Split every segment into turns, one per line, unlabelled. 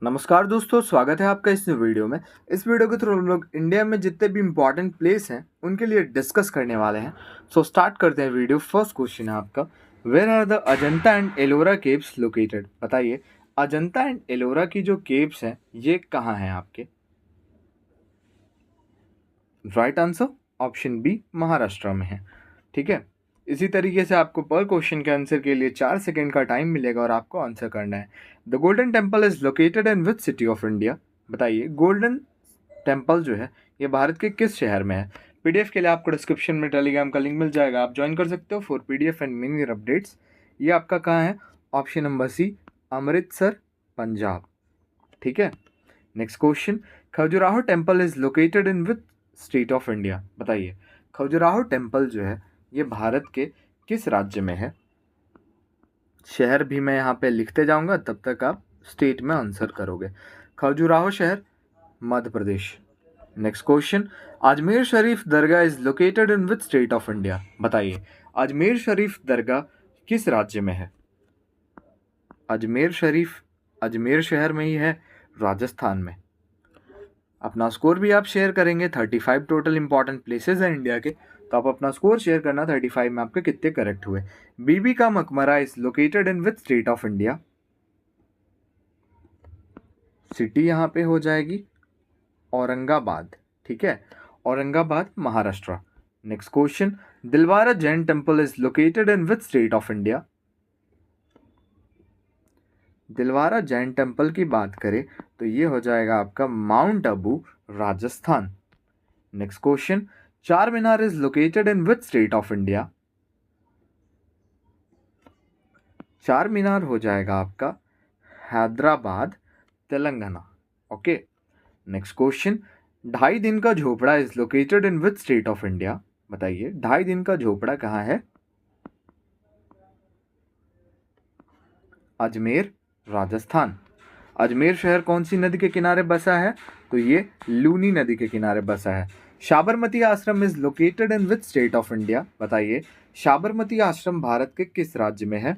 नमस्कार दोस्तों, स्वागत है आपका इस वीडियो में। इस वीडियो के थ्रू हम लोग इंडिया में जितने भी इम्पोर्टेंट प्लेस हैं उनके लिए डिस्कस करने वाले हैं। सो स्टार्ट करते हैं वीडियो। फर्स्ट क्वेश्चन है आपका, where are the Ajanta and Ellora caves located? बताइए, अजंता एंड एलोरा की जो केव्स हैं ये कहाँ हैं आपके? Right answer option B, Maharashtra में है। ठीक है, इसी तरीके से आपको पर क्वेश्चन के आंसर के लिए 4 सेकंड का टाइम मिलेगा और आपको आंसर करना है। The golden temple is located in which city of India? बताइए, गोल्डन टेम्पल जो है ये भारत के किस शहर में है? पीडीएफ के लिए आपको डिस्क्रिप्शन में टेलीग्राम का लिंक मिल जाएगा, आप ज्वाइन कर सकते हो for PDF and mini updates. ये आपका कहाँ है? Option number C, Amritsar, Punjab. ठीक है, next question, Khajuraho temple is located in which state of India? बताइए, खजुराहो टेम्पल जो है ये भारत के किस राज्य में है? शहर भी मैं यहाँ पे लिखते जाऊंगा, तब तक आप स्टेट में आंसर करोगे। खजुराहो शहर, Madhya Pradesh. Next question, Ajmer Sharif Dargah is located in which state of India? बताइए, अजमेर शरीफ दरगाह किस राज्य में है? अजमेर शरीफ अजमेर शहर में ही है, राजस्थान में। अपना स्कोर भी आप शेयर करेंगे। 35 टोटल इंपॉर्टेंट प्लेसेस हैं इंडिया के, तो आप अपना स्कोर शेयर करना 35 में आपके कितने करेक्ट हुए। Bibi ka Maqbara is located in which state of India? City यहाँ पे हो जाएगी औरंगाबाद। ठीक है, Aurangabad, Maharashtra. Next question, Dilwara Jain temple is located in which state of India? Dilwara Jain temple की बात करें तो ये हो जाएगा आपका Mount Abu, Rajasthan. Next question, Char Minar is located in which state of India? Char Minar हो जाएगा आपका Hyderabad, Telangana. Okay, next question, Dhai दिन का Jhopra is located in which state of India? बताइए, ढाई दिन का झोपड़ा कहाँ है? अजमेर, राजस्थान। अजमेर शहर कौन सी नदी के किनारे बसा है? तो ये लूनी नदी के किनारे बसा है। साबरमती आश्रम is located in which state of India? बताइए, साबरमती आश्रम भारत के किस राज्य में है?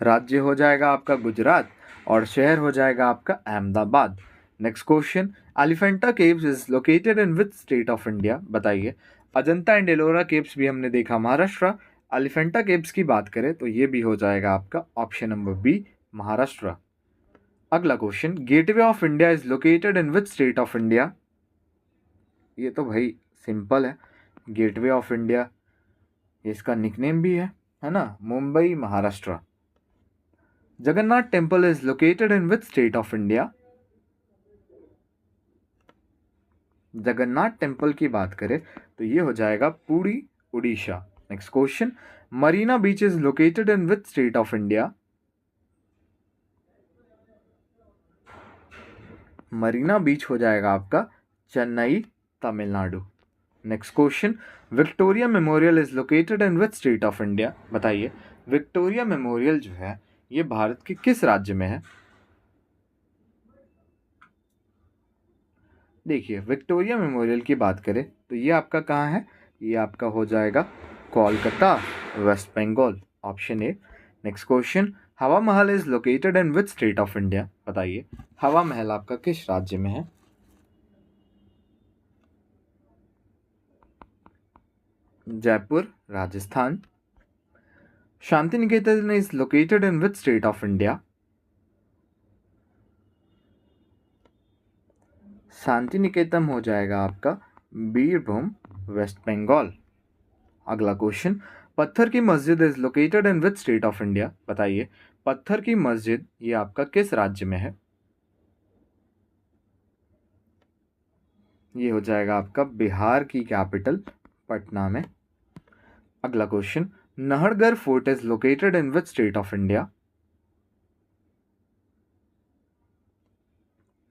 राज्य हो जाएगा आपका गुजरात और शहर हो जाएगा आपका Ahmedabad. Next question, Elephanta caves is located in which state of India? बताइए, अजंता एंड एलोरा केव्स भी हमने देखा महाराष्ट्र, एलिफेंटा केव्स की बात करें तो ये भी हो जाएगा आपका ऑप्शन नंबर बी, महाराष्ट्र। अगला question, gateway of India is located in which state of India? ये तो भाई सिंपल है, गेटवे ऑफ इंडिया इसका निकनेम भी है ना, Mumbai, Maharashtra. Jagannath temple is located in which state of India? Jagannath temple की बात करें तो ये हो जाएगा Puri, Orissa. Next question, Marina beach is located in which state of India? Marina beach हो जाएगा आपका Chennai, Tamil Nadu. Next question, Victoria memorial is located in which state of India? बताइए, विक्टोरिया मेमोरियल जो है ये भारत के किस राज्य में है? देखिए, विक्टोरिया मेमोरियल की बात करें तो ये आपका कहाँ है? ये आपका हो जाएगा Kolkata, West Bengal, option A. Next question, Hawa Mahal is located in which state of India? बताइए, हवा महल आपका किस राज्य में है? Jaipur, Rajasthan. Shanti Niketan is located in which state of India? Shanti Niketan हो जाएगा आपका बीरभूम, वेस्ट बंगाल। अगला क्वेश्चन, पत्थर की मस्जिद is located in which state of India? बताइए, पत्थर की मस्जिद ये आपका किस राज्य में है? ये हो जाएगा आपका बिहार की कैपिटल पटना में। अगला question, Nahargarh fort is located in which state of India?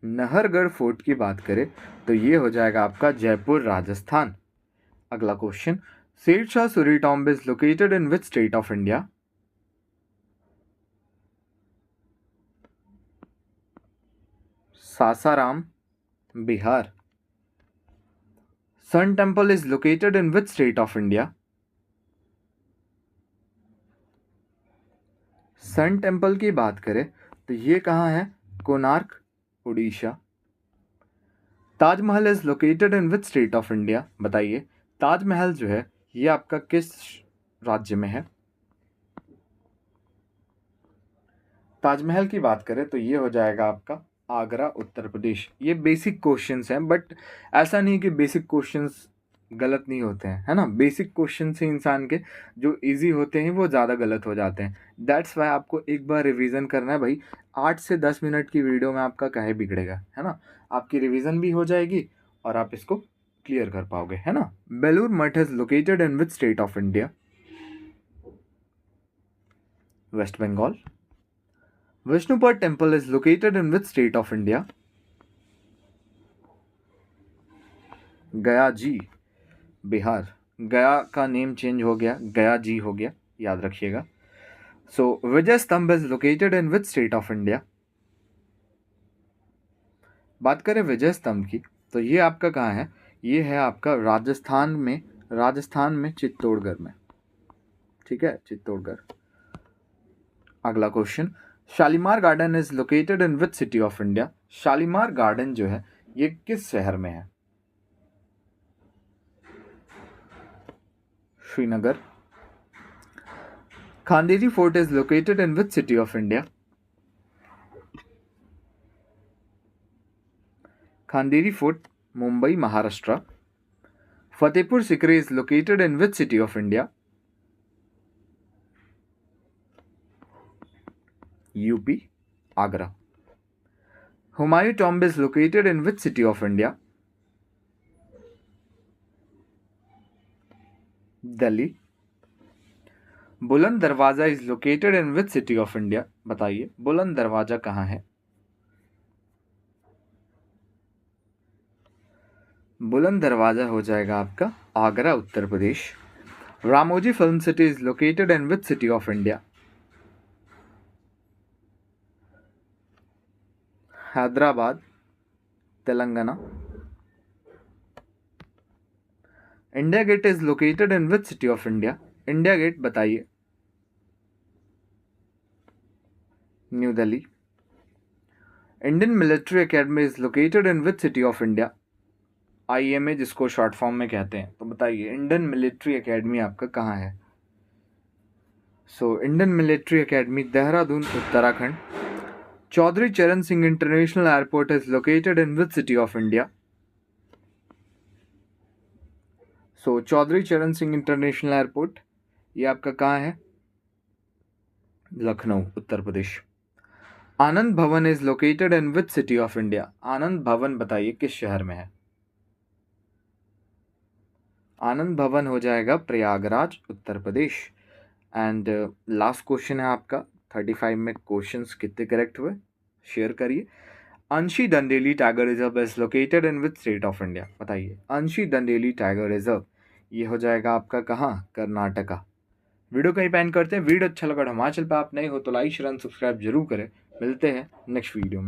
Nahargarh fort की बात करें तो ये हो जाएगा आपका जयपुर, राजस्थान। अगला question, Sher Shah Suri tomb is located in which state of India? Sasaram, Bihar. Sun temple is located in which state of India? Sun temple की बात करें तो ये कहाँ है? Konark, Orissa. Taj Mahal is located in which state of India? बताइए, ताजमहल जो है ये आपका किस राज्य में है? ताजमहल की बात करें तो ये हो जाएगा आपका आगरा, उत्तर प्रदेश। ये बेसिक क्वेश्चंस हैं, बट ऐसा नहीं कि बेसिक क्वेश्चंस गलत नहीं होते हैं, है ना? बेसिक क्वेश्चन से इंसान के जो इजी होते हैं वो ज़्यादा गलत हो जाते हैं। दैट्स वाई आपको एक बार रिवीजन करना है भाई। 8 से 10 मिनट की वीडियो में आपका काहे बिगड़ेगा, है ना? आपकी रिवीजन भी हो जाएगी और आप इसको क्लियर कर पाओगे, है ना? Belur Math is located in which state of India? West Bengal. Vishnupad temple is located in which state of India? गया जी, बिहार। गया का नेम चेंज हो गया, गया जी हो गया, याद रखिएगा। सो विजय स्तंभ is located in which state of India? बात करें विजय स्तंभ की तो ये आपका कहाँ है? ये है आपका राजस्थान में, राजस्थान में चित्तौड़गढ़ में, ठीक है, चित्तौड़गढ़। अगला question, Shalimar garden is located in which city of India? Shalimar garden जो है ये किस शहर में है? Srinagar. Khanderi fort is located in which city of India? Khanderi fort, Mumbai, Maharashtra. Fatehpur Sikri is located in which city of India? UP, Agra. Humayun tomb is located in which city of India? Delhi. Buland Darwaza is located in which city of India? बताइए, बुलंद दरवाजा कहाँ है? बुलंद दरवाजा हो जाएगा आपका Agra, Uttar Pradesh. Ramoji film city is located in which city of India? Hyderabad, Telangana. India gate is located in which city of India? India gate बताइए। New Delhi. Indian military academy is located in which city of India? IMA जिसको short form में कहते हैं। तो बताइए, Indian military academy आपका कहाँ है? So Indian military academy Dehradun, Uttarakhand. Chaudhary Charan Singh international airport is located in which city of India? So Chaudhary Charan Singh international airport ये आपका कहाँ है? लखनऊ, उत्तर Pradesh. Anand Bhavan is located in which city of India? Anand Bhavan बताइए किस शहर में है? आनंद भवन हो जाएगा Prayagraj, Uttar Pradesh. And last question है आपका 35 में। क्वेश्चंस कितने करेक्ट हुए शेयर करिए। Anshi Dandeli tiger reserve is located in which state of India? बताइए, अंशी दंडेली टाइगर रिजर्व ये हो जाएगा आपका कहाँ? कर्नाटका। वीडियो कहीं पैन करते हैं। वीडियो अच्छा लगा हिमाचल पे आप नए हो तो लाइक शेयर एंड सब्सक्राइब जरूर करें। मिलते हैं नेक्स्ट वीडियो में।